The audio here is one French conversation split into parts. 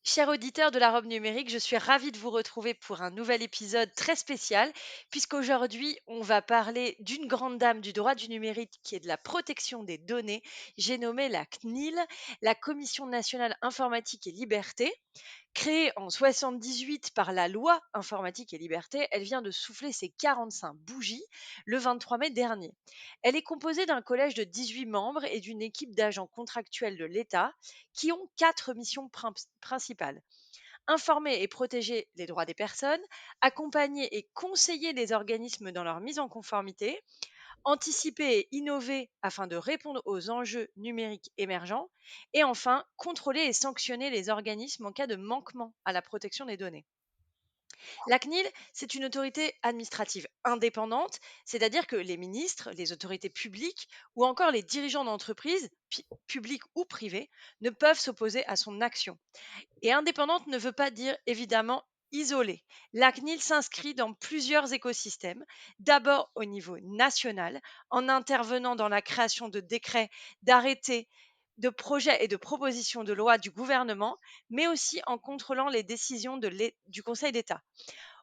Chers auditeurs de la robe numérique, je suis ravie de vous retrouver pour un nouvel épisode très spécial, puisqu'aujourd'hui, on va parler d'une grande dame du droit du numérique qui est de la protection des données. J'ai nommé la CNIL, la Commission nationale informatique et liberté. Créée en 78 par la loi informatique et liberté, elle vient de souffler ses 45 bougies le 23 mai dernier. Elle est composée d'un collège de 18 membres et d'une équipe d'agents contractuels de l'État qui ont quatre missions principales: informer et protéger les droits des personnes, accompagner et conseiller les organismes dans leur mise en conformité, anticiper et innover afin de répondre aux enjeux numériques émergents, et enfin, contrôler et sanctionner les organismes en cas de manquement à la protection des données. La CNIL, c'est une autorité administrative indépendante, c'est-à-dire que les ministres, les autorités publiques ou encore les dirigeants d'entreprises, publiques ou privées, ne peuvent s'opposer à son action. Et indépendante ne veut pas dire évidemment isolée. La CNIL s'inscrit dans plusieurs écosystèmes, d'abord au niveau national, en intervenant dans la création de décrets, d'arrêtés, de projets et de propositions de loi du gouvernement, mais aussi en contrôlant les décisions du Conseil d'État.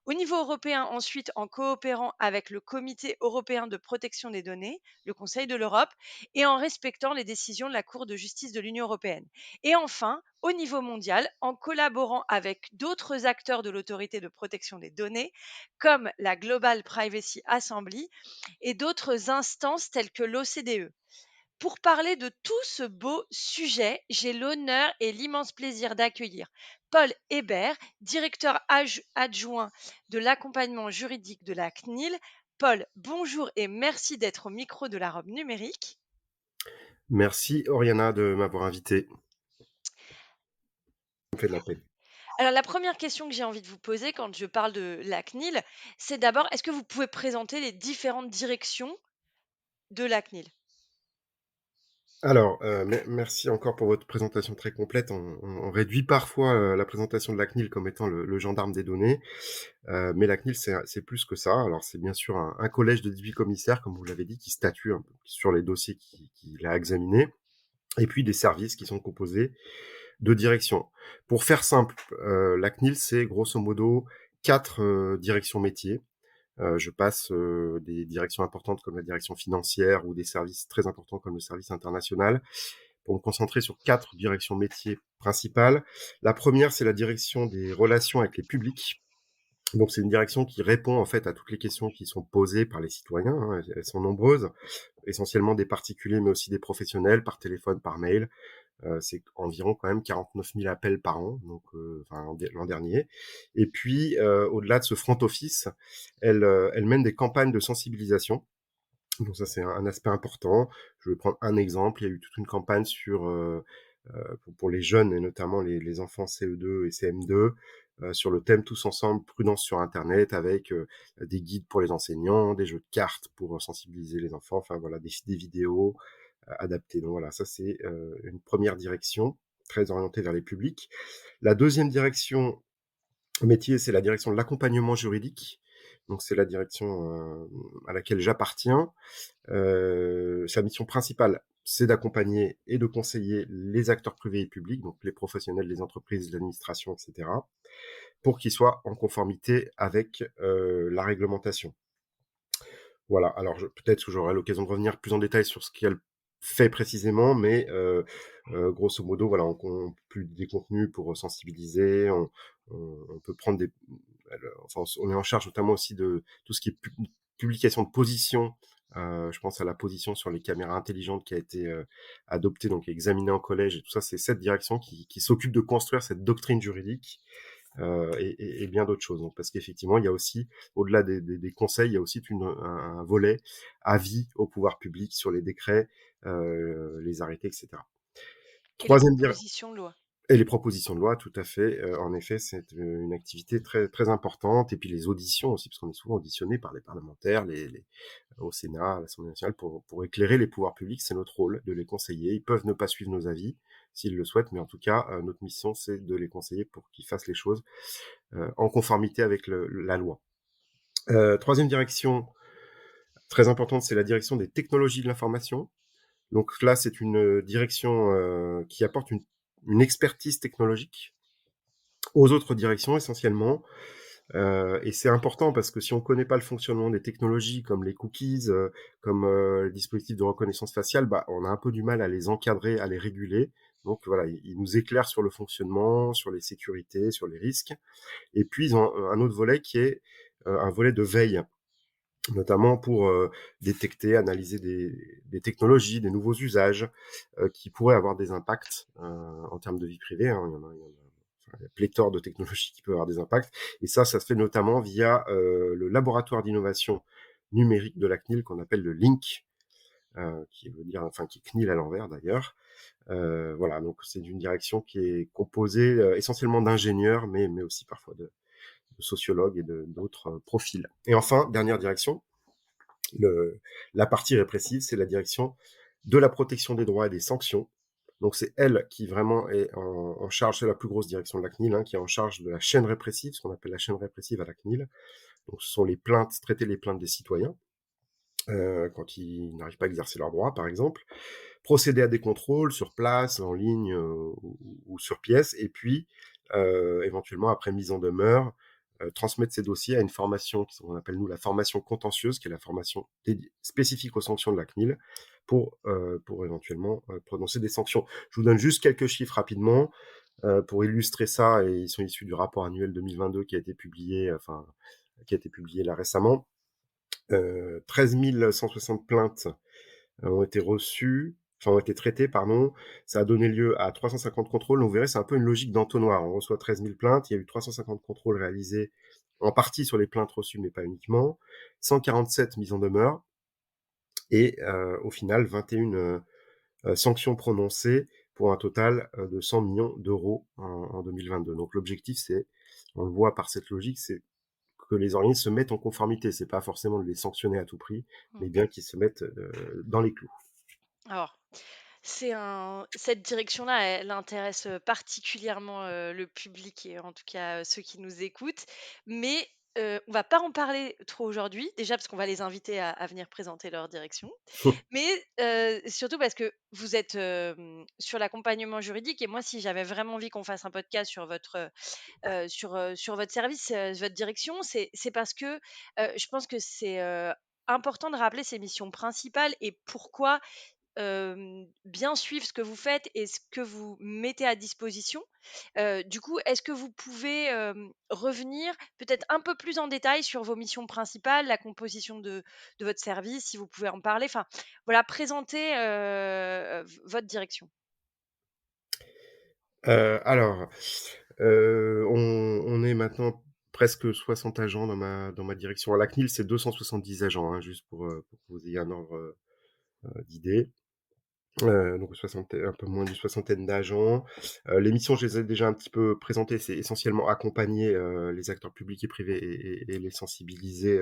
Au niveau européen, ensuite, en coopérant avec le Comité européen de protection des données, le Conseil de l'Europe, et en respectant les décisions de la Cour de justice de l'Union européenne. Et enfin, au niveau mondial, en collaborant avec d'autres acteurs de l'autorité de protection des données, comme la Global Privacy Assembly et d'autres instances telles que l'OCDE. Pour parler de tout ce beau sujet, j'ai l'honneur et l'immense plaisir d'accueillir Paul Hébert, directeur adjoint de l'accompagnement juridique de la CNIL. Paul, bonjour et merci d'être au micro de la robe numérique. Merci Oriana de m'avoir invité. Ça me fait de la peine. Alors, la première question que j'ai envie de vous poser quand je parle de la CNIL, c'est d'abord, est-ce que vous pouvez présenter les différentes directions de la CNIL? Alors, merci encore pour votre présentation très complète. On réduit parfois la présentation de la CNIL comme étant le gendarme des données, mais la CNIL, c'est plus que ça. Alors, c'est bien sûr un collège de 18 commissaires, comme vous l'avez dit, qui statue un peu sur les dossiers qu'il a examinés, et puis des services qui sont composés de directions. Pour faire simple, la CNIL, c'est grosso modo 4 directions métiers. Je passe des directions importantes comme la direction financière ou des services très importants comme le service international pour me concentrer sur 4 directions métiers principales. La première, c'est la direction des relations avec les publics. Donc c'est une direction qui répond en fait à toutes les questions qui sont posées par les citoyens, hein, elles sont nombreuses, essentiellement des particuliers mais aussi des professionnels par téléphone, par mail. C'est environ quand même 49 000 appels par an, donc enfin l'an dernier. Et puis au-delà de ce front office, elle mène des campagnes de sensibilisation. Donc ça c'est un aspect important. Je vais prendre un exemple. Il y a eu toute une campagne sur pour les jeunes et notamment les enfants CE2 et CM2 sur le thème Tous ensemble prudence sur Internet avec des guides pour les enseignants, des jeux de cartes pour sensibiliser les enfants. Enfin voilà des vidéos adapté. Donc voilà, ça c'est une première direction très orientée vers les publics. La deuxième direction métier, c'est la direction de l'accompagnement juridique. Donc c'est la direction à laquelle j'appartiens. Sa mission principale, c'est d'accompagner et de conseiller les acteurs privés et publics, donc les professionnels, les entreprises, l'administration, etc., pour qu'ils soient en conformité avec la réglementation. Voilà, alors peut-être que j'aurai l'occasion de revenir plus en détail sur ce qu'elle fait précisément, mais grosso modo, voilà, on publie des contenus pour sensibiliser, on peut prendre des... Enfin, on est en charge notamment aussi de tout ce qui est publication de position. Je pense à la position sur les caméras intelligentes qui a été adoptée, donc examinée en collège, et tout ça, c'est cette direction qui s'occupe de construire cette doctrine juridique et bien d'autres choses. Donc, parce qu'effectivement, il y a aussi, au-delà des conseils, il y a aussi un volet avis au pouvoir public sur les décrets, les arrêtés, etc. Et les Troisième dire propositions de loi? et les propositions de loi, tout à fait. En effet, c'est une activité très très importante. Et puis les auditions aussi, parce qu'on est souvent auditionné par les parlementaires, au Sénat, à l'Assemblée nationale, pour éclairer les pouvoirs publics. C'est notre rôle de les conseiller. Ils peuvent ne pas suivre nos avis s'ils le souhaitent, mais en tout cas, notre mission, c'est de les conseiller pour qu'ils fassent les choses en conformité avec la loi. Troisième direction très importante, c'est la direction des technologies de l'information. Donc là, c'est une direction qui apporte une expertise technologique aux autres directions essentiellement. Et c'est important parce que si on connaît pas le fonctionnement des technologies comme les cookies, comme, les dispositifs de reconnaissance faciale, bah, on a un peu du mal à les encadrer, à les réguler. Donc voilà, ils nous éclairent sur le fonctionnement, sur les sécurités, sur les risques. Et puis ils ont un autre volet qui est, un volet de veille, notamment pour, détecter, analyser des technologies, des nouveaux usages, qui pourraient avoir des impacts, en termes de vie privée, hein. Il y a pléthore de technologies qui peuvent avoir des impacts. Et ça se fait notamment via, le laboratoire d'innovation numérique de la CNIL qu'on appelle le LINC, qui veut dire, enfin, qui est CNIL à l'envers d'ailleurs. Voilà, donc c'est une direction qui est composée, essentiellement d'ingénieurs, mais aussi parfois de sociologues et d'autres, profils. Et enfin, dernière direction, la partie répressive, c'est la direction de la protection des droits et des sanctions. Donc c'est elle qui vraiment est en charge, c'est la plus grosse direction de la CNIL, hein, qui est en charge de la chaîne répressive, ce qu'on appelle la chaîne répressive à la CNIL. Donc ce sont les plaintes, traiter les plaintes des citoyens, quand ils n'arrivent pas à exercer leurs droits, par exemple, procéder à des contrôles sur place, en ligne, ou sur pièce, et puis éventuellement après mise en demeure, transmettre ces dossiers à une formation qu'on appelle nous la formation contentieuse, qui est la formation spécifique aux sanctions de la CNIL, pour éventuellement prononcer des sanctions. Je vous donne juste quelques chiffres rapidement pour illustrer ça, et ils sont issus du rapport annuel 2022 qui a été publié, là récemment. 13 160 plaintes ont été reçues, enfin ont été traitées, pardon. Ça a donné lieu à 350 contrôles. Donc, vous verrez, c'est un peu une logique d'entonnoir. On reçoit 13 000 plaintes, il y a eu 350 contrôles réalisés en partie sur les plaintes reçues, mais pas uniquement. 147 mises en demeure et au final 21 sanctions prononcées pour un total de 100 millions d'euros en 2022. Donc l'objectif, c'est, on le voit par cette logique, c'est que les organismes se mettent en conformité. C'est pas forcément de les sanctionner à tout prix, mais Mmh. bien qu'ils se mettent dans les clous. Alors, cette direction-là, elle intéresse, particulièrement, le public et en tout cas, ceux qui nous écoutent. Mais, on va pas en parler trop aujourd'hui. Déjà parce qu'on va les inviter à venir présenter leur direction. Mais, surtout parce que vous êtes, sur l'accompagnement juridique et moi, si j'avais vraiment envie qu'on fasse un podcast sur votre, sur votre service, votre direction, c'est parce que, je pense que c'est, important de rappeler ses missions principales et pourquoi bien suivre ce que vous faites et ce que vous mettez à disposition. Du coup, est-ce que vous pouvez, revenir peut-être un peu plus en détail sur vos missions principales, la composition de votre service, si vous pouvez en parler? Enfin, voilà, présenter, votre direction. Alors, on est maintenant presque 60 agents dans ma direction. À la CNIL, c'est 270 agents, hein, juste pour que vous ayez un ordre, d'idée. Donc un peu moins d'une soixantaine d'agents. Les missions, je les ai déjà un petit peu présentées. C'est essentiellement accompagner, les acteurs publics et privés et les sensibiliser,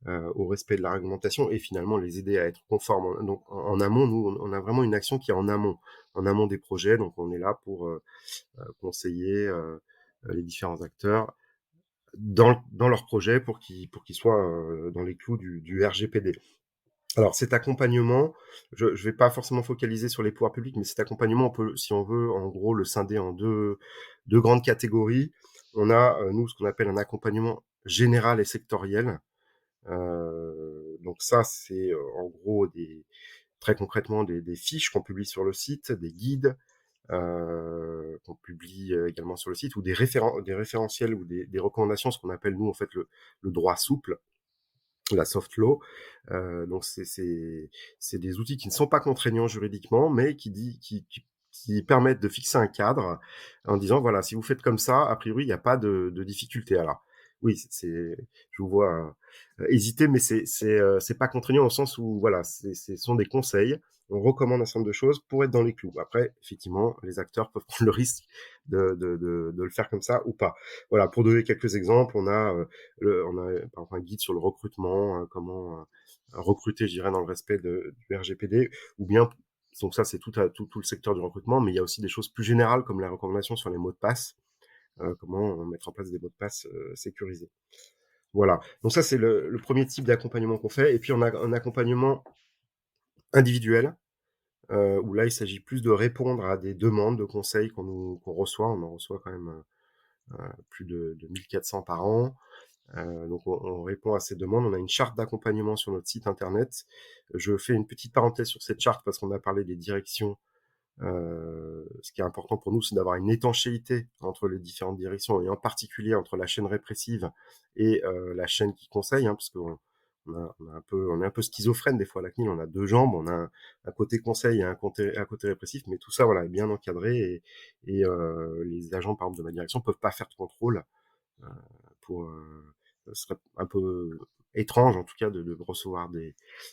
au respect de la réglementation et finalement les aider à être conformes. Donc en amont, nous, on a vraiment une action qui est en amont des projets. Donc on est là pour, conseiller, les différents acteurs dans leurs projets pour qu'ils soient, dans les clous du RGPD. Alors cet accompagnement, je vais pas forcément focaliser sur les pouvoirs publics, mais cet accompagnement, on peut, si on veut, en gros, le scinder en deux grandes catégories. On a, nous, ce qu'on appelle un accompagnement général et sectoriel. Donc ça, c'est, en gros très concrètement des fiches qu'on publie sur le site, des guides, qu'on publie, également sur le site, ou des référentiels ou des recommandations, ce qu'on appelle nous, en fait, le droit souple, la soft law. Donc c'est des outils qui ne sont pas contraignants juridiquement, mais qui permettent de fixer un cadre en disant voilà, si vous faites comme ça, a priori il n'y a pas de difficulté. Alors oui, je vous vois hésiter, mais c'est pas contraignant au sens où voilà, ce sont des conseils. On recommande un certain nombre de choses pour être dans les clous. Après, effectivement, les acteurs peuvent prendre le risque de le faire comme ça ou pas. Voilà, pour donner quelques exemples, on a par exemple un guide sur le recrutement, comment recruter, je dirais, dans le respect du RGPD, ou bien, donc ça c'est tout le secteur du recrutement, mais il y a aussi des choses plus générales comme la recommandation sur les mots de passe, comment mettre en place des mots de passe sécurisés. Voilà, donc ça c'est le premier type d'accompagnement qu'on fait, et puis on a un accompagnement individuel, où là il s'agit plus de répondre à des demandes de conseils qu'on reçoit, on en reçoit quand même plus de 1 400 par an. Donc on répond à ces demandes. On a une charte d'accompagnement sur notre site internet. Je fais une petite parenthèse sur cette charte parce qu'on a parlé des directions. Ce qui est important pour nous, c'est d'avoir une étanchéité entre les différentes directions et en particulier entre la chaîne répressive et la chaîne qui conseille, hein, parce qu'on on est un peu schizophrène des fois à la CNIL. On a deux jambes, on a un côté conseil et un côté répressif, mais tout ça voilà est bien encadré et les agents par exemple de ma direction peuvent pas faire de contrôle euh, pour ce serait un peu étrange en tout cas de recevoir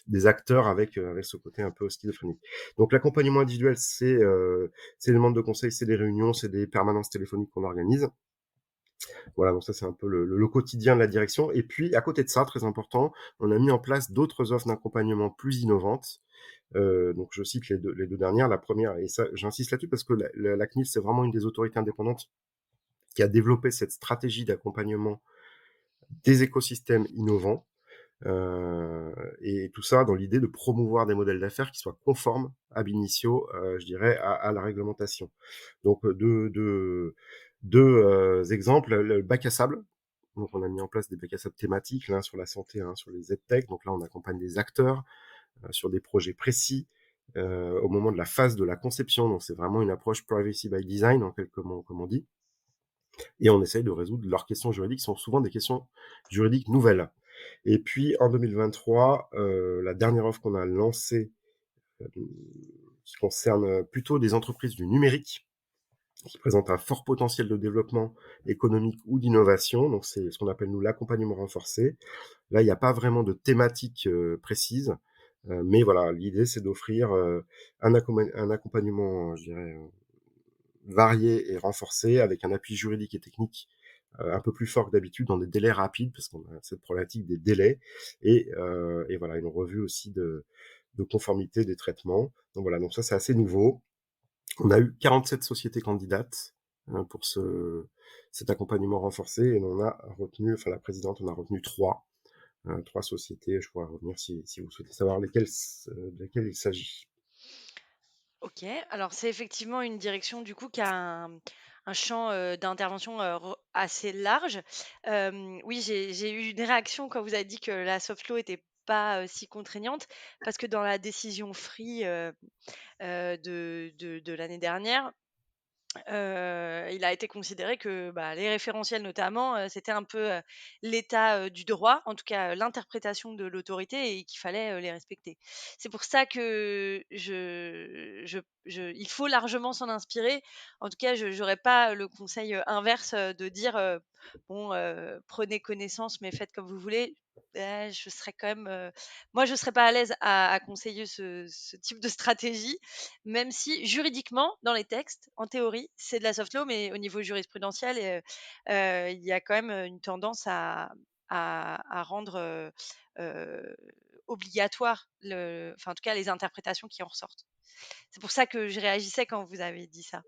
des acteurs avec ce côté un peu schizophrénique. Donc l'accompagnement individuel, c'est des demandes de conseil, c'est des réunions, c'est des permanences téléphoniques qu'on organise. Voilà, donc ça c'est un peu le quotidien de la direction. Et puis à côté de ça, très important, on a mis en place d'autres offres d'accompagnement plus innovantes. Donc je cite les deux dernières. La première, et ça j'insiste là-dessus parce que la CNIL c'est vraiment une des autorités indépendantes qui a développé cette stratégie d'accompagnement des écosystèmes innovants. Et tout ça dans l'idée de promouvoir des modèles d'affaires qui soient conformes ab initio, je dirais, à la réglementation. Donc deux exemples, le bac à sable. Donc on a mis en place des bacs à sable thématiques, l'un sur la santé, l'un sur les EdTech. Donc là, on accompagne des acteurs sur des projets précis au moment de la phase de la conception. Donc c'est vraiment une approche privacy by design, en quelques mots, comme on dit. Et on essaye de résoudre leurs questions juridiques, qui sont souvent des questions juridiques nouvelles. Et puis en 2023, la dernière offre qu'on a lancée, qui concerne plutôt des entreprises du numérique, qui présentent un fort potentiel de développement économique ou d'innovation. Donc c'est ce qu'on appelle nous l'accompagnement renforcé. Là, il n'y a pas vraiment de thématique précise, mais voilà, l'idée c'est d'offrir un accompagnement, je dirais, varié et renforcé, avec un appui juridique et technique un peu plus fort que d'habitude, dans des délais rapides, parce qu'on a cette problématique des délais, et voilà, une revue aussi de conformité des traitements. Donc voilà, donc ça c'est assez nouveau. On a eu 47 sociétés candidates pour cet accompagnement renforcé, et on a retenu, enfin la présidente, on a retenu trois sociétés. Je pourrais revenir si vous souhaitez savoir lesquelles il s'agit. OK, alors c'est effectivement une direction du coup qui a un champ, d'intervention, re assez large. Oui, j'ai eu une réaction quand vous avez dit que la soft law était pas, si contraignante parce que dans la décision Free, de l'année dernière, il a été considéré que, bah, les référentiels notamment, c'était un peu, l'état, du droit, en tout cas, l'interprétation de l'autorité et qu'il fallait, les respecter. C'est pour ça que il faut largement s'en inspirer. En tout cas, je j'aurais pas le conseil, inverse, de dire, «Bon, prenez connaissance, mais faites comme vous voulez». Je serais quand même, moi je serais pas à l'aise à conseiller ce type de stratégie, même si juridiquement, dans les textes, en théorie, c'est de la soft law, mais au niveau jurisprudentiel, il y a quand même, une tendance à rendre, heu, obligatoire enfin, en tout cas, les interprétations qui en ressortent. C'est pour ça que je réagissais quand vous avez dit ça.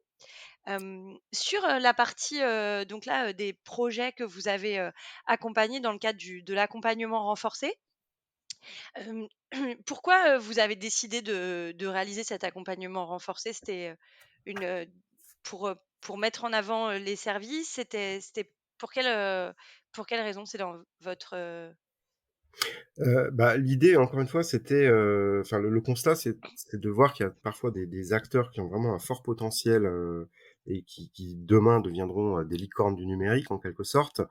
Sur, la partie, donc là, des projets que vous avez, accompagnés dans le cadre de l'accompagnement renforcé, Hem, pourquoi, vous avez décidé de réaliser cet accompagnement renforcé? C'était, pour mettre en avant, les services? C'était pour quelle raison? C'est dans votre, Bah, l'idée, encore une fois, c'était, enfin, le constat, c'est de voir qu'il y a parfois des acteurs qui ont vraiment un fort potentiel, et qui demain deviendront, des licornes du numérique, en quelque sorte,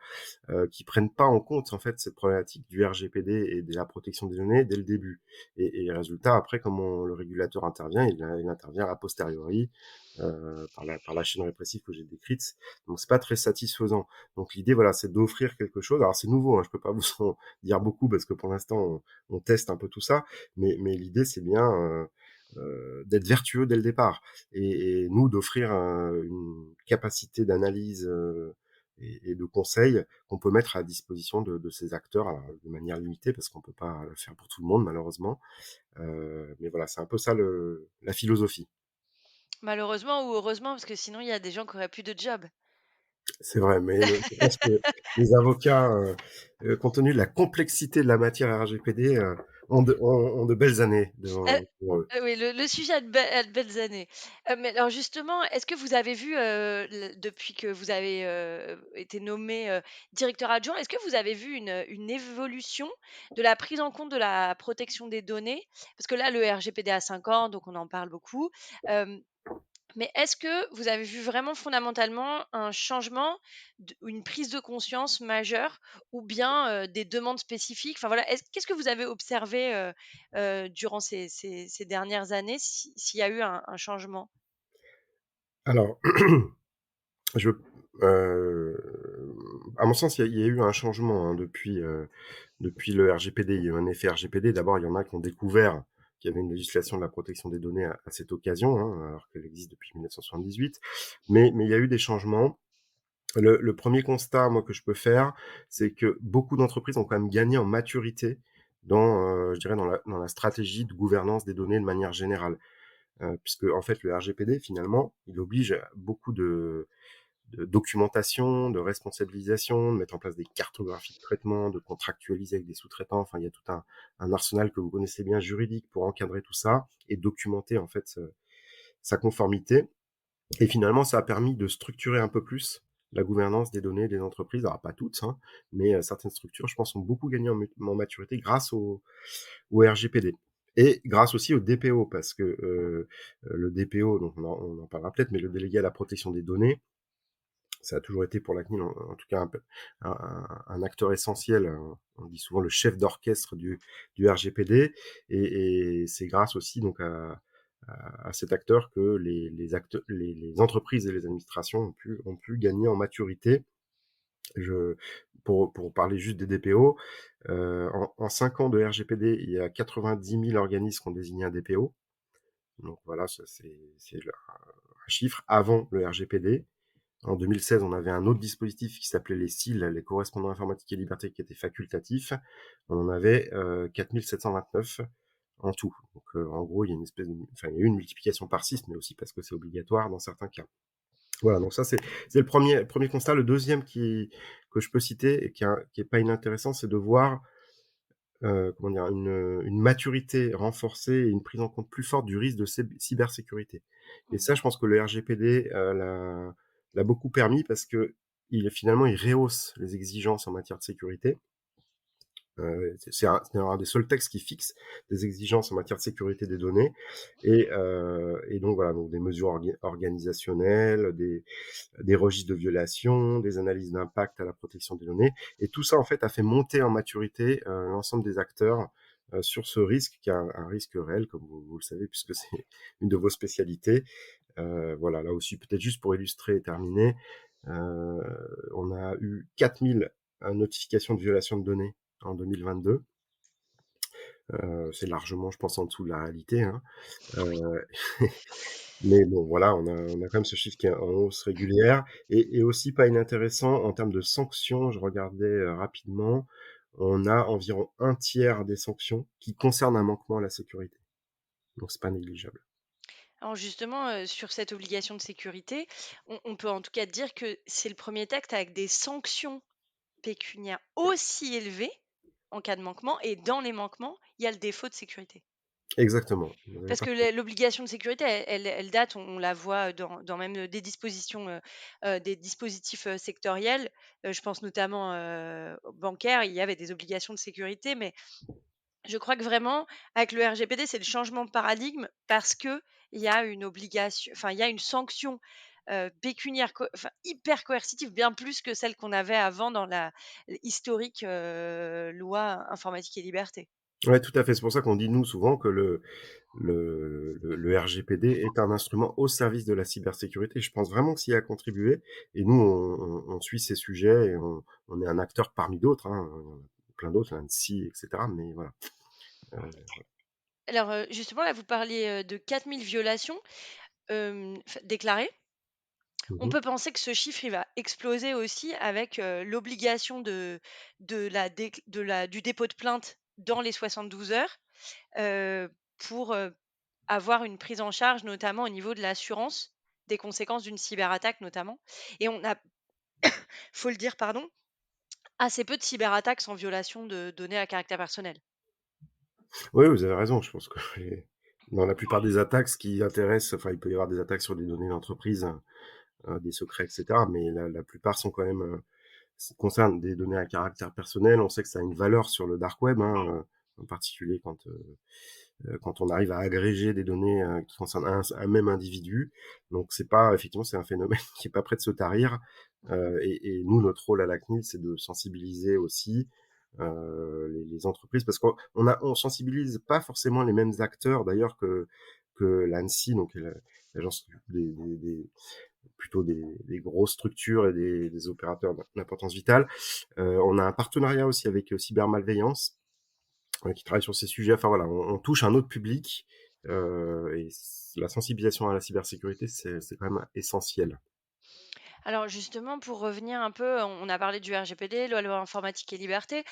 qui prennent pas en compte en fait cette problématique du RGPD et de la protection des données dès le début. Et résultat, après, comment le régulateur intervient, il intervient a posteriori par la chaîne répressive que j'ai décrite. Donc c'est pas très satisfaisant. Donc l'idée, voilà, c'est d'offrir quelque chose. Alors c'est nouveau, hein, je peux pas vous en dire beaucoup parce que pour l'instant on teste un peu tout ça, mais l'idée c'est bien d'être vertueux dès le départ et nous d'offrir une capacité d'analyse et de conseils qu'on peut mettre à disposition de ces acteurs, alors, de manière limitée parce qu'on peut pas le faire pour tout le monde malheureusement. Mais voilà, c'est un peu ça la philosophie. malheureusement ou heureusement, parce que sinon il y a des gens qui auraient plus de job. C'est vrai, mais je pense que les avocats, compte tenu de la complexité de la matière RGPD, ont de belles années Heu devant eux. oui, le sujet a de belles années. Mais alors justement, est-ce que vous avez vu, depuis que vous avez, été nommé, directeur adjoint, est-ce que vous avez vu une évolution de la prise en compte de la protection des données? Parce que là, le RGPD a 5 ans, donc on en parle beaucoup. Hem Mais est-ce que vous avez vu vraiment fondamentalement un changement ou une prise de conscience majeure ou bien des demandes spécifiques? Enfin voilà, qu'est-ce que vous avez observé durant ces dernières années, s'il y a eu un changement? Alors, je à mon sens, il y a eu un changement, hein, depuis le RGPD. Il y a eu un effet RGPD. D'abord, il y en a qui ont découvert qu'il y avait une législation de la protection des données à cette occasion, hein, alors qu'elle existe depuis 1978. Mais il y a eu des changements. Le 1er constat, moi, que je peux faire, c'est que beaucoup d'entreprises ont quand même gagné en maturité je dirais dans la stratégie de gouvernance des données de manière générale. Puisque en fait, le RGPD, finalement, il oblige à beaucoup de documentation, de responsabilisation, de mettre en place des cartographies de traitement, de contractualiser avec des sous-traitants. Enfin, il y a tout un arsenal que vous connaissez bien juridique pour encadrer tout ça et documenter en fait sa conformité. Et finalement, ça a permis de structurer un peu plus la gouvernance des données des entreprises. Alors pas toutes, hein, mais certaines structures, je pense, ont beaucoup gagné en maturité grâce au RGPD. Et grâce aussi au DPO, parce que le DPO, donc on en parlera peut-être, mais le délégué à la protection des données, ça a toujours été pour la CNIL, en tout cas un acteur essentiel. On dit souvent le chef d'orchestre du RGPD, et c'est grâce aussi donc à cet acteur que les entreprises et les administrations ont pu gagner en maturité. Je, pour parler juste des DPO, en 5 ans de RGPD, il y a 90 000 organismes qui ont désigné un DPO. Donc voilà, ça c'est un chiffre avant le RGPD. En 2016, on avait un autre dispositif qui s'appelait les CIL, les correspondants informatiques et liberté, qui était facultatif. On en avait 4 729 en tout. Donc en gros, il y a il y a eu une multiplication par 6, mais aussi parce que c'est obligatoire dans certains cas. Voilà, donc ça c'est le premier constat. Le deuxième que je peux citer et qui est pas inintéressant, c'est de voir comment dire, une maturité renforcée et une prise en compte plus forte du risque de cybersécurité. Et ça, Mmh. je pense que le RGPD l'a beaucoup permis parce que finalement, il rehausse les exigences en matière de sécurité. C'est un des seuls textes qui fixe des exigences en matière de sécurité des données, et donc voilà, donc des mesures organisationnelles, des registres de violation, des analyses d'impact à la protection des données. Et tout ça, en fait, a fait monter en maturité l'ensemble des acteurs sur ce risque, qui est un risque réel, comme vous le savez, puisque c'est une de vos spécialités. Voilà, là aussi, peut-être juste pour illustrer et terminer, euh, on a eu 4000 notifications de violation de données en 2022. C'est largement, je pense, en dessous de la réalité, hein. Euh, Mais bon, voilà, on a quand même ce chiffre qui est en hausse régulière, et aussi pas inintéressant en termes de sanctions. Je regardais rapidement, on a environ un tiers des sanctions qui concernent un manquement à la sécurité. Donc c'est pas négligeable. Alors justement, sur cette obligation de sécurité, on peut en tout cas dire que c'est le premier texte avec des sanctions pécuniaires aussi élevées en cas de manquement, et dans les manquements, il y a le défaut de sécurité. Exactement, vous avez Parce que parfait. l'obligation de sécurité, elle date, on la voit dans même, des dispositifs, sectoriels. Je pense notamment, aux bancaires, il y avait des obligations de sécurité, mais je crois que vraiment avec le RGPD, c'est le changement de paradigme parce qu'il y a une obligation, enfin, il y a une sanction, pécuniaire enfin hyper coercitive, bien plus que celle qu'on avait avant dans la historique, loi informatique et liberté. Ouais, tout à fait. C'est pour ça qu'on dit, nous, souvent, que le RGPD est un instrument au service de la cybersécurité. Je pense vraiment que s'il a contribué, et nous, on suit ces sujets, et on est un acteur parmi d'autres, hein, il y en a plein d'autres, l'ANSSI, etc. Mais voilà. Euh, Alors, justement là, vous parliez, de 4 000 violations, déclarées. On mhm. peut penser que ce chiffre, il va exploser aussi avec, l'obligation du dépôt de plainte dans les 72 heures, pour, avoir une prise en charge, notamment au niveau de l'assurance, des conséquences d'une cyberattaque notamment. Et on a, faut le dire, pardon, assez peu de cyberattaques sans violation de données à caractère personnel. Oui, vous avez raison, je pense que les dans la plupart des attaques, ce qui intéresse enfin, il peut y avoir des attaques sur des données d'entreprise, des secrets et cetera, mais la plupart sont quand même, concernent des données à caractère personnel. On sait que ça a une valeur sur le dark web, hein, en particulier quand on arrive à agréger des données, qui concernent un même individu. Donc c'est pas effectivement, c'est un phénomène qui est pas prêt de se tarir, et nous, notre rôle à la CNIL, c'est de sensibiliser aussi, les entreprises parce on sensibilise pas forcément les mêmes acteurs d'ailleurs que l'ANSSI, donc l'agence des plutôt des grosses structures et des opérateurs d'importance vitale. On a un partenariat aussi avec, Cybermalveillance, qui travaille sur ces sujets. Enfin voilà, on touche un autre public, et la sensibilisation à la cybersécurité, c'est quand même essentiel. Alors justement, pour revenir un peu, on a parlé du RGPD, la loi informatique et liberté.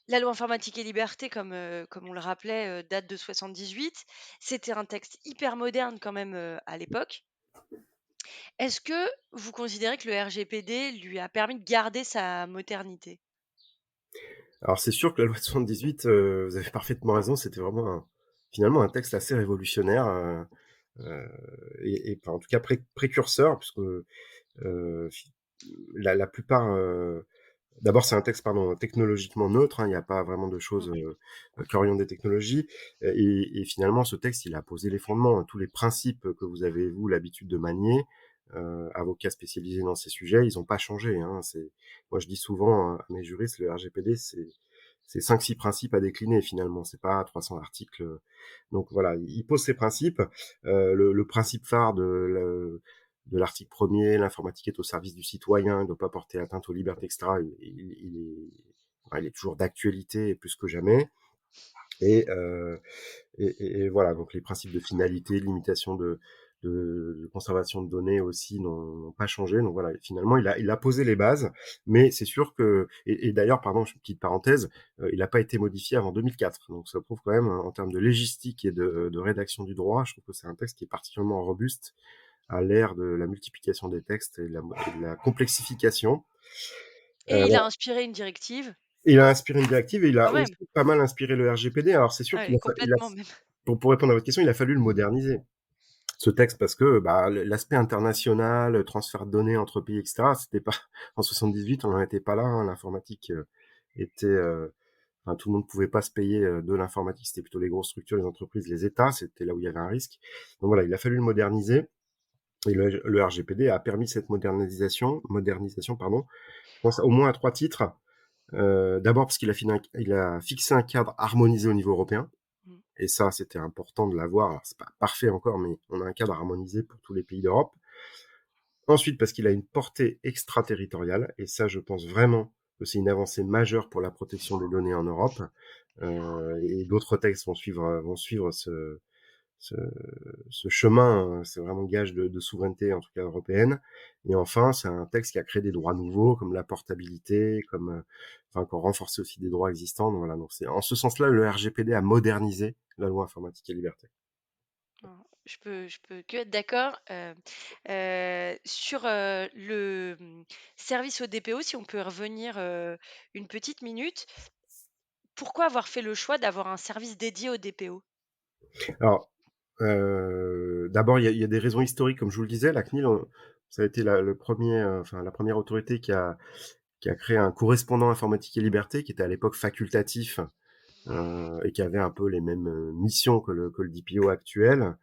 La loi informatique et liberté, comme on le rappelait, date de 78. C'était un texte hyper moderne quand même, à l'époque. Est-ce que vous considérez que le RGPD lui a permis de garder sa modernité? Alors c'est sûr que la loi de 78, vous avez parfaitement raison, c'était vraiment finalement un texte assez révolutionnaire, et enfin, en tout cas précurseur puisque, fi la plupart, d'abord, c'est un texte, pardon, technologiquement neutre, hein, il n'y a pas vraiment de Mmh. choses, qui orientent des technologies, et finalement, ce texte, il a posé les fondements, hein. Tous les principes que vous avez, vous, l'habitude de manier, avocats spécialisés dans ces sujets, ils ont pas changé, hein. Moi, je dis souvent, à mes juristes, le RGPD, c'est 5-6 principes à décliner, finalement. C'est pas 300 articles, donc voilà, il pose ses principes. Le principe phare de l'article premier, l'informatique est au service du citoyen, il ne doit pas porter atteinte aux libertés, etc. Il est toujours d'actualité plus que jamais. Et, euh, et voilà, donc les principes de finalité, de limitation de conservation de données aussi n'ont pas changé. Donc voilà, finalement, il a posé les bases, mais c'est sûr que, et d'ailleurs, pardon, une petite parenthèse, il n'a pas été modifié avant 2004. Donc ça prouve quand même, en termes de légistique et de rédaction du droit, je trouve que c'est un texte qui est particulièrement robuste à l'ère de la multiplication des textes et de la complexification. Et il Voilà. a inspiré une directive, Il a inspiré une directive et il quand a aussi même. pas mal inspiré le RGPD. Alors c'est sûr Ah qu'il oui, a, complètement même. pour répondre à votre question, il a fallu le moderniser, ce texte, parce que bah, l'aspect international, le transfert de données entre pays, etc., c'était pas en 78, on n'en était pas là, hein. L'informatique, était, enfin, tout le monde pouvait pas se payer, de l'informatique. C'était plutôt les grosses structures, les entreprises, les États. C'était là où il y avait un risque. Donc voilà, il a fallu le moderniser. Et le RGPD a permis cette modernisation, pardon. Je pense au moins à 3 titres. D'abord parce il a fixé un cadre harmonisé au niveau européen. Mmh. Et ça, c'était important de l'avoir. Alors, c'est pas parfait encore, mais on a un cadre harmonisé pour tous les pays d'Europe. Ensuite, parce qu'il a une portée extraterritoriale. Et ça, je pense vraiment que c'est une avancée majeure pour la protection des données en Europe. Et d'autres textes vont suivre ce, ce chemin. C'est vraiment gage de souveraineté, en tout cas européenne. Et enfin, c'est un texte qui a créé des droits nouveaux, comme la portabilité, enfin, qui ont renforcé aussi des droits existants. Donc voilà. Donc c'est en ce sens-là, le RGPD a modernisé la loi informatique et liberté. Non, je peux que être d'accord, sur, service au DPO, si on peut y revenir, une petite minute. Pourquoi avoir fait le choix d'avoir un service dédié au DPO? Alors, d'abord, il y a des raisons historiques, comme je vous le disais. La CNIL, ça a été enfin, la première autorité qui a créé un correspondant informatique et liberté, qui était à l'époque facultatif, et qui avait un peu les mêmes, missions que le DPO actuel.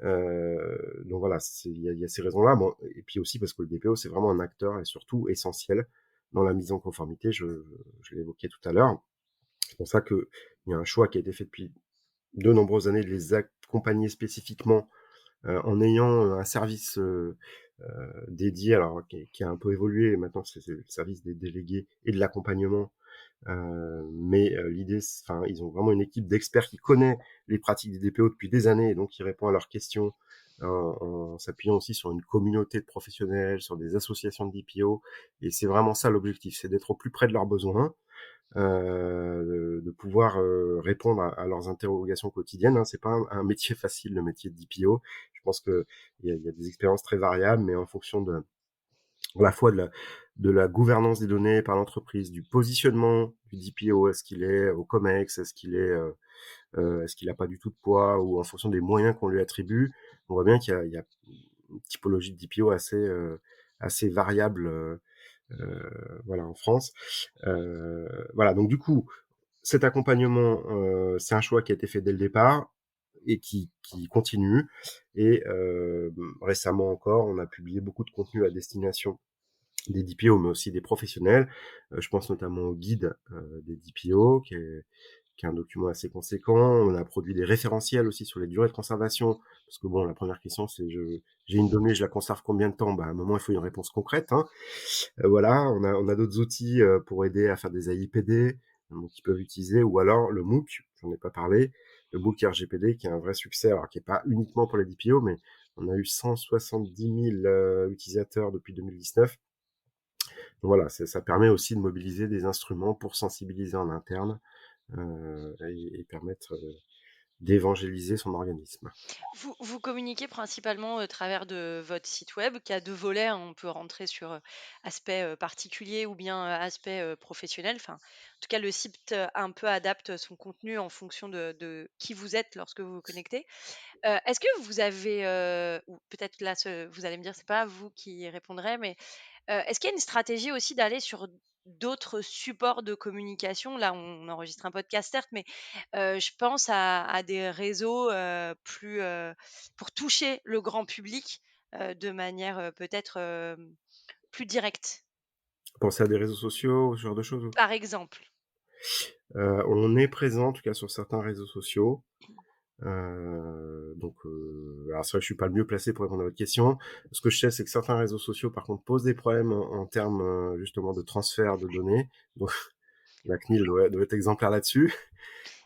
Donc voilà, il y a ces raisons-là. Bon, et puis aussi parce que le DPO, c'est vraiment un acteur et surtout essentiel dans la mise en conformité. Je l'évoquais tout à l'heure. C'est pour ça qu'il y a un choix qui a été fait depuis de nombreuses années de les accompagner spécifiquement, en ayant, un service, dédié, alors qui a un peu évolué. Maintenant, c'est le service des délégués et de l'accompagnement. Mais l'idée, enfin, ils ont vraiment une équipe d'experts qui connaît les pratiques des DPO depuis des années et donc qui répond à leurs questions, en s'appuyant aussi sur une communauté de professionnels, sur des associations de DPO. Et c'est vraiment ça l'objectif, c'est d'être au plus près de leurs besoins, de pouvoir, répondre à leurs interrogations quotidiennes, hein. C'est pas un métier facile, le métier de DPO. Je pense que il y a des expériences très variables, mais en fonction de à la fois de la gouvernance des données par l'entreprise, du positionnement du DPO. Est-ce qu'il est au COMEX? Est-ce qu'il a pas du tout de poids? Ou en fonction des moyens qu'on lui attribue, on voit bien qu'il y a une typologie de DPO assez variable, voilà, en France. Voilà, donc du coup, cet accompagnement, c'est un choix qui a été fait dès le départ et qui continue. Et récemment encore, on a publié beaucoup de contenu à destination des DPO, mais aussi des professionnels. Je pense notamment au guide des DPO, qui est un document assez conséquent. On a produit des référentiels aussi sur les durées de conservation, parce que bon, la première question, c'est j'ai une donnée, je la conserve combien de temps? Bah, à un moment, il faut une réponse concrète, hein. Voilà, on a d'autres outils pour aider à faire des AIPD, donc qu'ils peuvent utiliser, ou alors le MOOC, j'en ai pas parlé, le MOOC RGPD, qui est un vrai succès, alors qui est pas uniquement pour les DPO, mais on a eu 170 000 utilisateurs depuis 2019. Donc voilà, ça permet aussi de mobiliser des instruments pour sensibiliser en interne et permettre d'évangéliser son organisme. Vous communiquez principalement au travers de votre site web qui a 2 volets, hein. On peut rentrer sur, aspect, particulier ou bien, aspect, professionnel. Enfin, en tout cas, le site, un peu adapte son contenu en fonction de qui vous êtes lorsque vous vous connectez. Est-ce que vous avez, ou peut-être là, vous allez me dire, c'est pas vous qui répondrez, mais est-ce qu'il y a une stratégie aussi d'aller sur d'autres supports de communication? Là, on enregistre un podcast certes, mais je pense à des réseaux, plus, pour toucher le grand public, de manière, peut-être, plus directe, Pensez à des réseaux sociaux, ce genre de choses? par exemple? On est présent, en tout cas sur certains réseaux sociaux. Donc, alors c'est vrai que je suis pas le mieux placé pour répondre à votre question. Ce que je sais, c'est que certains réseaux sociaux, par contre, posent des problèmes en termes justement de transfert de données. Donc, la CNIL doit être exemplaire là-dessus.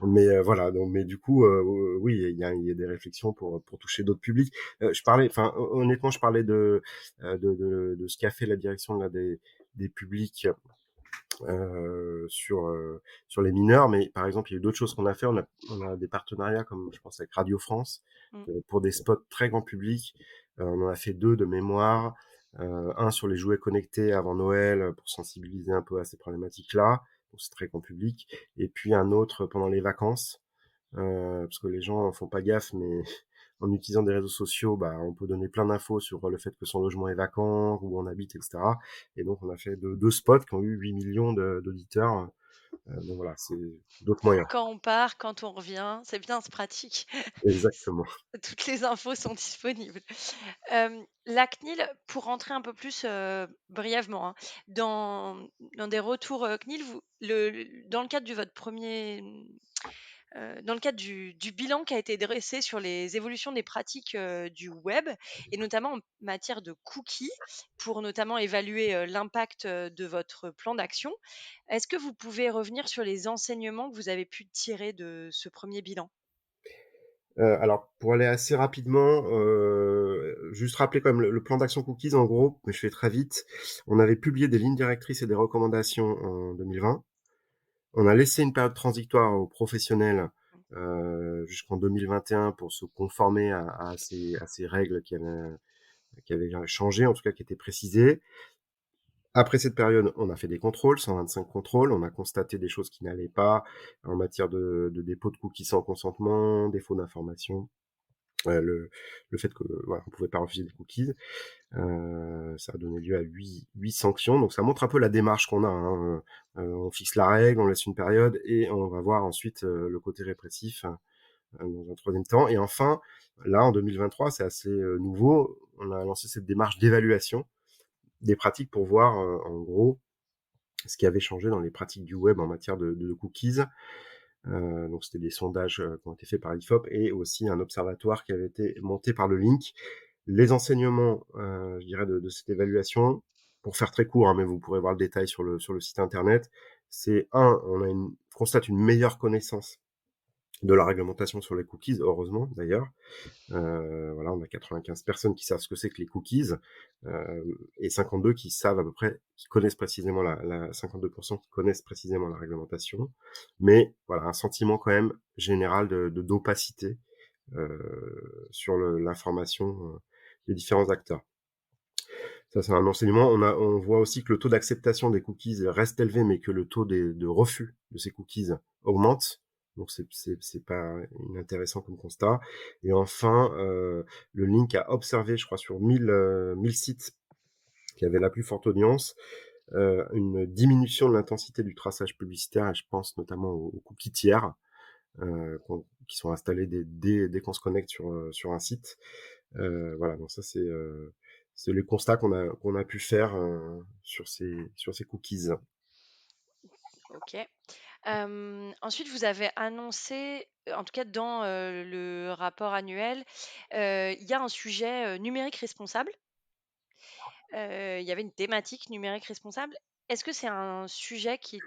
Mais voilà, donc, mais du coup, oui, il y a des réflexions pour toucher d'autres publics. Je parlais, enfin, honnêtement, je parlais de ce qu'a fait la direction là, des publics sur les mineurs, mais par exemple, il y a eu d'autres choses qu'on a fait. On a des partenariats comme je pense avec Radio France Mmh. pour des spots très grand public. On en a fait 2 de mémoire. Un sur les jouets connectés avant Noël pour sensibiliser un peu à ces problématiques-là. Donc c'est très grand public. Et puis un autre pendant les vacances, parce que les gens font pas gaffe, mais en utilisant des réseaux sociaux, bah, on peut donner plein d'infos sur le fait que son logement est vacant, où on habite, etc. Et donc, on a fait deux spots qui ont eu 8 millions d'auditeurs. Donc voilà, c'est d'autres moyens. Quand on part, quand on revient, c'est bien, c'est pratique. Exactement. Toutes les infos sont disponibles. La CNIL, pour rentrer un peu plus, brièvement, hein, dans des retours, CNIL, dans le cadre de votre premier, dans le cadre du bilan qui a été dressé sur les évolutions des pratiques, du web et notamment en matière de cookies, pour notamment évaluer, l'impact, de votre plan d'action. Est-ce que vous pouvez revenir sur les enseignements que vous avez pu tirer de ce premier bilan? Alors, pour aller assez rapidement, juste rappeler quand même le plan d'action cookies, en gros, mais je fais très vite. On avait publié des lignes directrices et des recommandations en 2020. On a laissé une période transitoire aux professionnels jusqu'en 2021 pour se conformer à ces règles qui avaient changé, en tout cas qui étaient précisées. Après cette période, on a fait des contrôles, 125 contrôles. On a constaté des choses qui n'allaient pas en matière de dépôt de cookies sans consentement, défaut d'information, le fait que voilà, on pouvait pas refuser des cookies. Ça a donné lieu à 8 sanctions. Donc ça montre un peu la démarche qu'on a, hein. On fixe la règle, on laisse une période et on va voir ensuite le côté répressif dans un troisième temps. Et enfin, là, en 2023, c'est assez nouveau. On a lancé cette démarche d'évaluation des pratiques pour voir, en gros, ce qui avait changé dans les pratiques du web en matière de cookies. Donc c'était des sondages qui ont été faits par l'IFOP et aussi un observatoire qui avait été monté par le Link. Les enseignements, je dirais, de cette évaluation, pour faire très court, hein, mais vous pourrez voir le détail sur le site internet, c'est un, constate une meilleure connaissance de la réglementation sur les cookies, heureusement d'ailleurs. Voilà, on a 95 personnes qui savent ce que c'est que les cookies et 52 qui savent à peu près, qui connaissent précisément 52% qui connaissent précisément la réglementation. Mais voilà, un sentiment quand même général d'opacité sur l'information des différents acteurs. Ça, c'est un enseignement. On voit aussi que le taux d'acceptation des cookies reste élevé, mais que le taux de refus de ces cookies augmente. Donc c'est pas inintéressant comme constat. Et enfin, le link a observé, je crois, sur 1000 sites qui avaient la plus forte audience, une diminution de l'intensité du traçage publicitaire, et je pense notamment aux cookies tiers, qui sont installés dès qu'on se connecte sur un site. Voilà, donc ça c'est les constats qu'on a pu faire sur ces cookies. OK. Ensuite, vous avez annoncé, en tout cas dans, le rapport annuel, il y a un sujet, numérique responsable. Il y avait une thématique numérique responsable. Est-ce que c'est un sujet qui est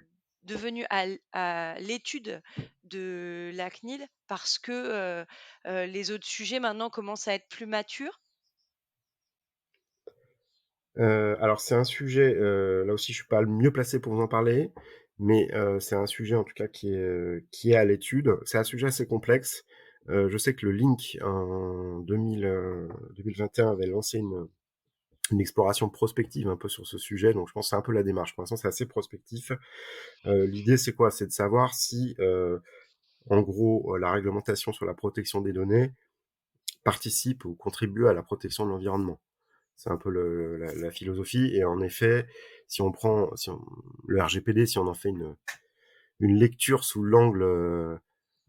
devenu à l'étude de la CNIL parce que, les autres sujets maintenant commencent à être plus matures? Alors c'est un sujet, là aussi je suis pas le mieux placé pour vous en parler, mais c'est un sujet en tout cas qui est à l'étude. C'est un sujet assez complexe. Je sais que le Link en 2021 avait lancé une exploration prospective un peu sur ce sujet, donc je pense que c'est un peu la démarche. Pour l'instant, c'est assez prospectif. L'idée, c'est quoi? C'est de savoir si, en gros, la réglementation sur la protection des données participe ou contribue à la protection de l'environnement. C'est un peu la philosophie. Et en effet, si on le RGPD, si on en fait une lecture sous l'angle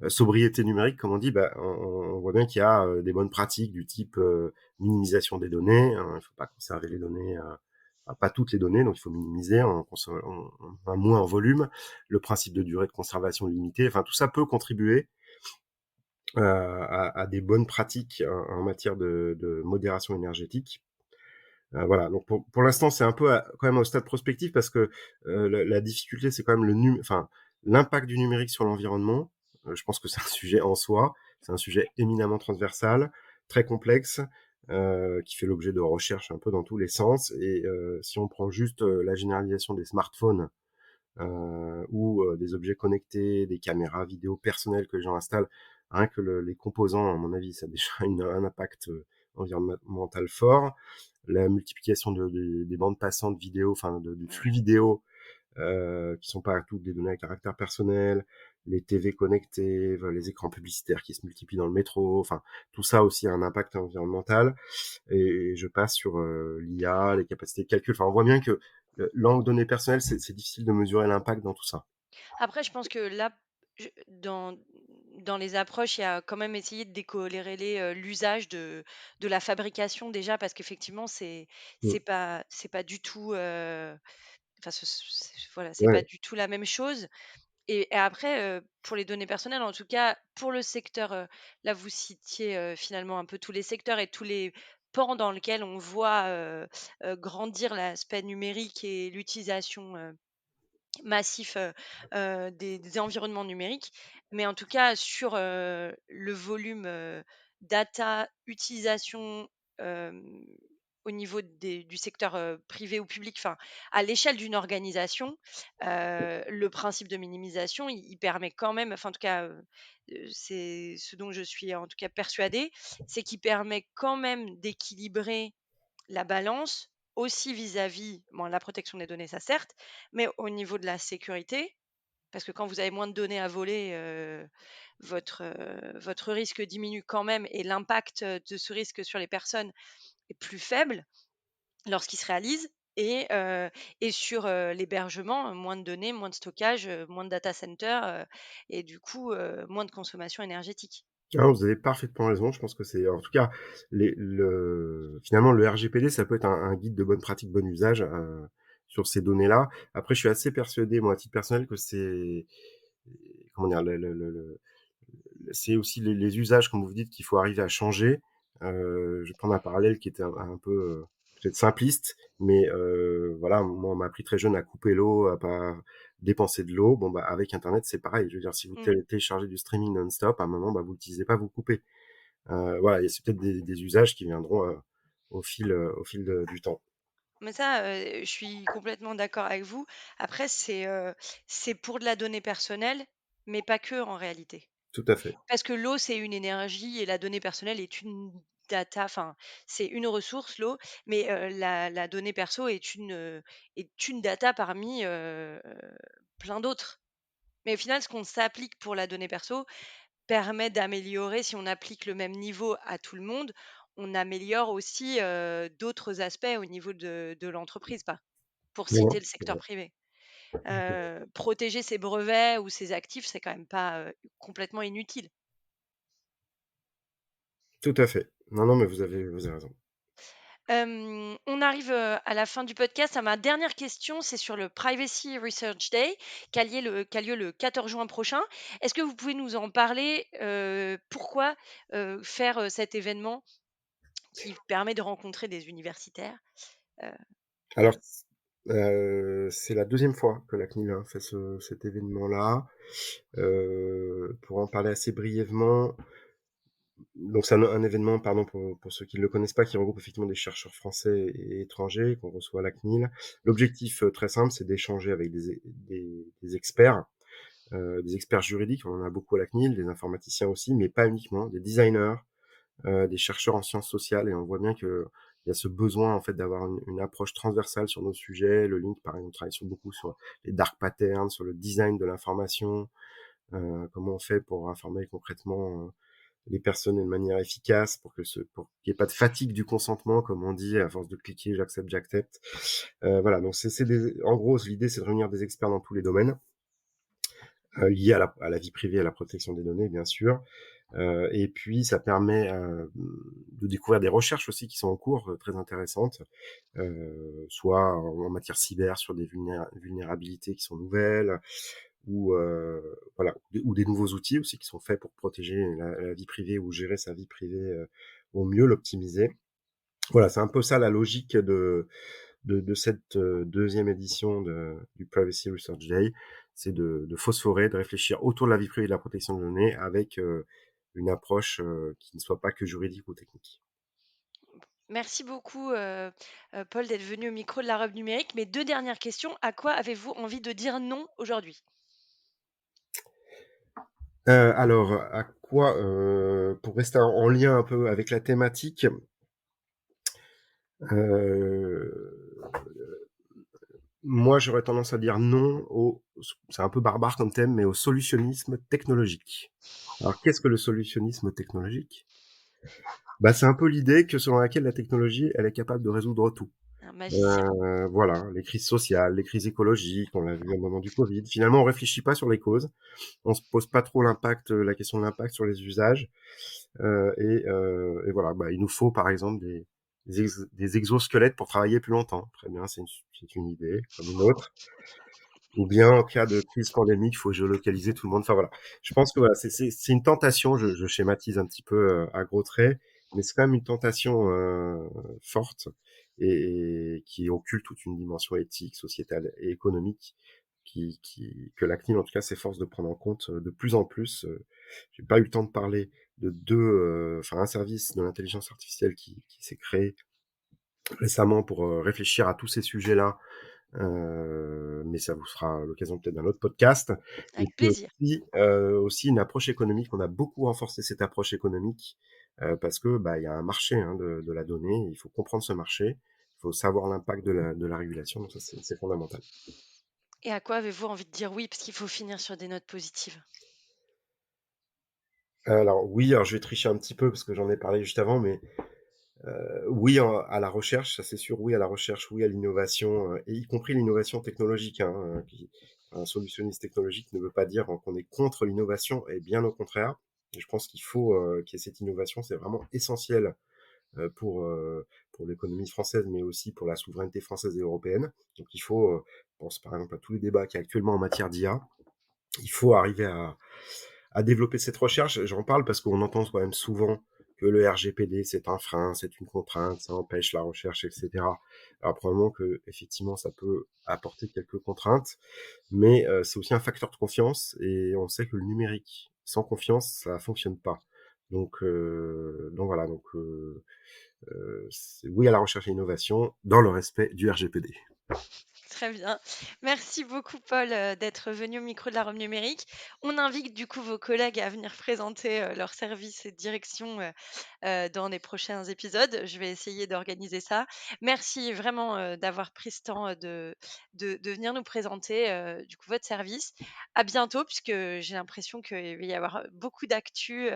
sobriété numérique, comme on dit, bah, on voit bien qu'il y a des bonnes pratiques du type minimisation des données. Hein, il ne faut pas conserver les données, pas toutes les données, donc il faut minimiser un moins en volume. Le principe de durée de conservation limitée, enfin tout ça peut contribuer à des bonnes pratiques en matière de modération énergétique. Voilà, donc pour l'instant, c'est un peu quand même au stade prospectif parce que la difficulté, c'est quand même l'impact du numérique sur l'environnement. Je pense que c'est un sujet en soi, c'est un sujet éminemment transversal, très complexe, qui fait l'objet de recherches un peu dans tous les sens. Et si on prend juste la généralisation des smartphones ou des objets connectés, des caméras vidéo personnelles que les gens installent, rien que les composants, à mon avis, ça a déjà un impact environnemental fort. La multiplication des bandes passantes vidéo, enfin du Mmh. flux vidéo, qui sont pas toutes des données à caractère personnel, les TV connectés, les écrans publicitaires qui se multiplient dans le métro, enfin tout ça aussi a un impact environnemental. Et je passe sur l'IA, les capacités de calcul. Enfin, on voit bien que l'angle données personnelles, c'est difficile de mesurer l'impact dans tout ça. Après, je pense que là, dans les approches, il y a quand même essayé de décorréler, l'usage de la fabrication déjà parce qu'effectivement Mm. c'est pas du tout, enfin voilà, c'est pas Ouais. du tout la même chose. Et après, pour les données personnelles, en tout cas pour le secteur, là vous citiez, finalement un peu tous les secteurs et tous les pans dans lesquels on voit, grandir l'aspect numérique et l'utilisation, massif, des environnements numériques. Mais en tout cas sur, le volume, data, utilisation, hem, au niveau du secteur, privé ou public, enfin à l'échelle d'une organisation, le principe de minimisation, il permet quand même, enfin en tout cas, c'est ce dont je suis en tout cas persuadée, c'est qu'il permet quand même d'équilibrer la balance aussi vis-à-vis, bon, la protection des données, ça certes, mais au niveau de la sécurité, parce que quand vous avez moins de données à voler, votre risque diminue quand même et l'impact, de ce risque sur les personnes est plus faible lorsqu'il se réalise et sur, l'hébergement, moins de données, moins de stockage, moins de data center, et du coup, moins de consommation énergétique. Ah, vous avez parfaitement raison. Je pense que c'est, en tout cas, finalement, le RGPD, ça peut être un guide de bonne pratique, bon usage sur ces données-là. Après, je suis assez persuadé, moi, à titre personnel, que comment dire, c'est aussi les usages, comme vous dites, qu'il faut arriver à changer. Je vais prendre un parallèle qui était un peu peut-être simpliste, mais voilà, moi, on m'a appris très jeune à couper l'eau, à pas dépenser de l'eau. Bon, bah, avec Internet, c'est pareil. Je veux dire, si vous Mmh. téléchargez du streaming non-stop, à un moment, bah, vous l'utilisez pas, vous coupez. Voilà, et c'est peut-être des usages qui viendront du temps. Mais ça, je suis complètement d'accord avec vous. Après c'est pour de la donnée personnelle, mais pas que en réalité. Tout à fait. Parce que l'eau, c'est une énergie et la donnée personnelle est une data, enfin, c'est une ressource, l'eau, mais la donnée perso est une data parmi, plein d'autres. Mais au final, ce qu'on s'applique pour la donnée perso permet d'améliorer si on applique le même niveau à tout le monde, on améliore aussi, d'autres aspects au niveau de l'entreprise, pas pour Ouais, citer le secteur privé. Protéger ses brevets ou ses actifs, c'est quand même pas, complètement inutile. tout à fait. Non, non, mais vous avez raison. On arrive, à la fin du podcast. À ma dernière question, c'est sur le Privacy Research Day qui a lieu le 14 juin prochain. Est-ce que vous pouvez nous en parler? Pourquoi, faire, cet événement qui permet de rencontrer des universitaires? Heu, Alors, voilà. c'est la deuxième fois que la CNIL, hein, fait cet événement-là. Pour en parler assez brièvement, donc c'est un événement, pardon, pour ceux qui ne le connaissent pas, qui regroupe effectivement des chercheurs français et étrangers qu'on reçoit à la CNIL. L'objectif, très simple, c'est d'échanger avec des experts juridiques, on en a beaucoup à la CNIL, des informaticiens aussi, mais pas uniquement, des designers, des chercheurs en sciences sociales, et on voit bien que il y a ce besoin en fait d'avoir une approche transversale sur nos sujets. Le Link, par exemple, travaille beaucoup sur les dark patterns, sur le design de l'information, comment on fait pour informer concrètement les personnes de manière efficace pour qu'il n'y ait pas de fatigue du consentement, comme on dit, à force de cliquer, j'accepte. Voilà, donc en gros, l'idée, c'est de réunir des experts dans tous les domaines, liés à la vie privée, à la protection des données, bien sûr. Et puis, ça permet de découvrir des recherches aussi qui sont en cours, très intéressantes, soit en matière cyber sur des vulnérabilités qui sont nouvelles, ou voilà, ou des nouveaux outils aussi qui sont faits pour protéger la vie privée ou gérer sa vie privée au mieux, l'optimiser. Voilà, c'est un peu ça la logique de cette deuxième édition du Privacy Research Day, c'est de phosphorer, de réfléchir autour de la vie privée et de la protection des données avec une approche qui ne soit pas que juridique ou technique. Merci beaucoup, Paul, d'être venu au micro de la Robe Numérique. Mes 2 dernières questions. À quoi avez-vous envie de dire non aujourd'hui? Alors, à quoi, pour rester en lien un peu avec la thématique, moi, j'aurais tendance à dire non c'est un peu barbare comme thème, mais au solutionnisme technologique. Alors, qu'est-ce que le solutionnisme technologique? Bah, c'est un peu l'idée que selon laquelle la technologie, elle est capable de résoudre tout. Un magicien. Voilà, les crises sociales, les crises écologiques, on l'a vu au moment du Covid. Finalement, on réfléchit pas sur les causes, on se pose pas trop la question de l'impact sur les usages, et voilà. Bah, il nous faut par exemple des exosquelettes pour travailler plus longtemps. Très bien, c'est une idée comme une autre. Ou bien en cas de crise pandémique, il faut géolocaliser tout le monde. Enfin voilà, je pense que voilà, c'est une tentation. Je schématise un petit peu à gros traits, mais c'est quand même une tentation forte et qui occulte toute une dimension éthique, sociétale et économique que la CNIL en tout cas s'efforce de prendre en compte de plus en plus. J'ai pas eu le temps de parler de enfin un service de l'intelligence artificielle qui s'est créé récemment pour réfléchir à tous ces sujets-là, mais ça vous sera l'occasion peut-être d'un autre podcast. Et Avec puis plaisir. aussi une approche économique. On a beaucoup renforcé cette approche économique parce que bah il y a un marché hein, de la donnée. Il faut comprendre ce marché. Il faut savoir l'impact de la régulation. Donc ça c'est fondamental. Et à quoi avez-vous envie de dire oui? Parce qu'il faut finir sur des notes positives. Alors oui, alors je vais tricher un petit peu parce que j'en ai parlé juste avant, mais oui à la recherche, ça c'est sûr. Oui à la recherche, oui à l'innovation, et y compris l'innovation technologique. Hein, un solutionniste technologique ne veut pas dire qu'on est contre l'innovation, et bien au contraire. Et je pense qu'il faut qu'il y ait cette innovation, c'est vraiment essentiel pour l'économie française, mais aussi pour la souveraineté française et européenne. Donc il faut, je pense par exemple à tous les débats qu'il y a actuellement en matière d'IA, il faut arriver à développer cette recherche. J'en parle parce qu'on entend quand même souvent que le RGPD c'est un frein, c'est une contrainte, ça empêche la recherche, etc. Alors probablement que effectivement ça peut apporter quelques contraintes, mais c'est aussi un facteur de confiance et on sait que le numérique sans confiance ça fonctionne pas. Donc voilà, c'est oui à la recherche et l'innovation dans le respect du RGPD. Très bien. Merci beaucoup Paul, d'être venu au micro de la Rome numérique. On invite du coup vos collègues à venir présenter, leurs services et directions, dans les prochains épisodes. Je vais essayer d'organiser ça. Merci vraiment, d'avoir pris ce temps, de venir nous présenter, du coup votre service. À bientôt puisque j'ai l'impression qu'il va y avoir, beaucoup d'actu,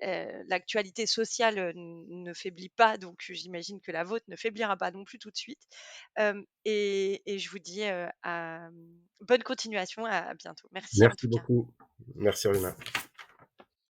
l'actualité sociale, ne faiblit pas, donc j'imagine que la vôtre ne faiblira pas non plus tout de suite. Et je vous dis, bonne continuation, à bientôt. Merci en tout Merci cas. beaucoup. Merci Runa.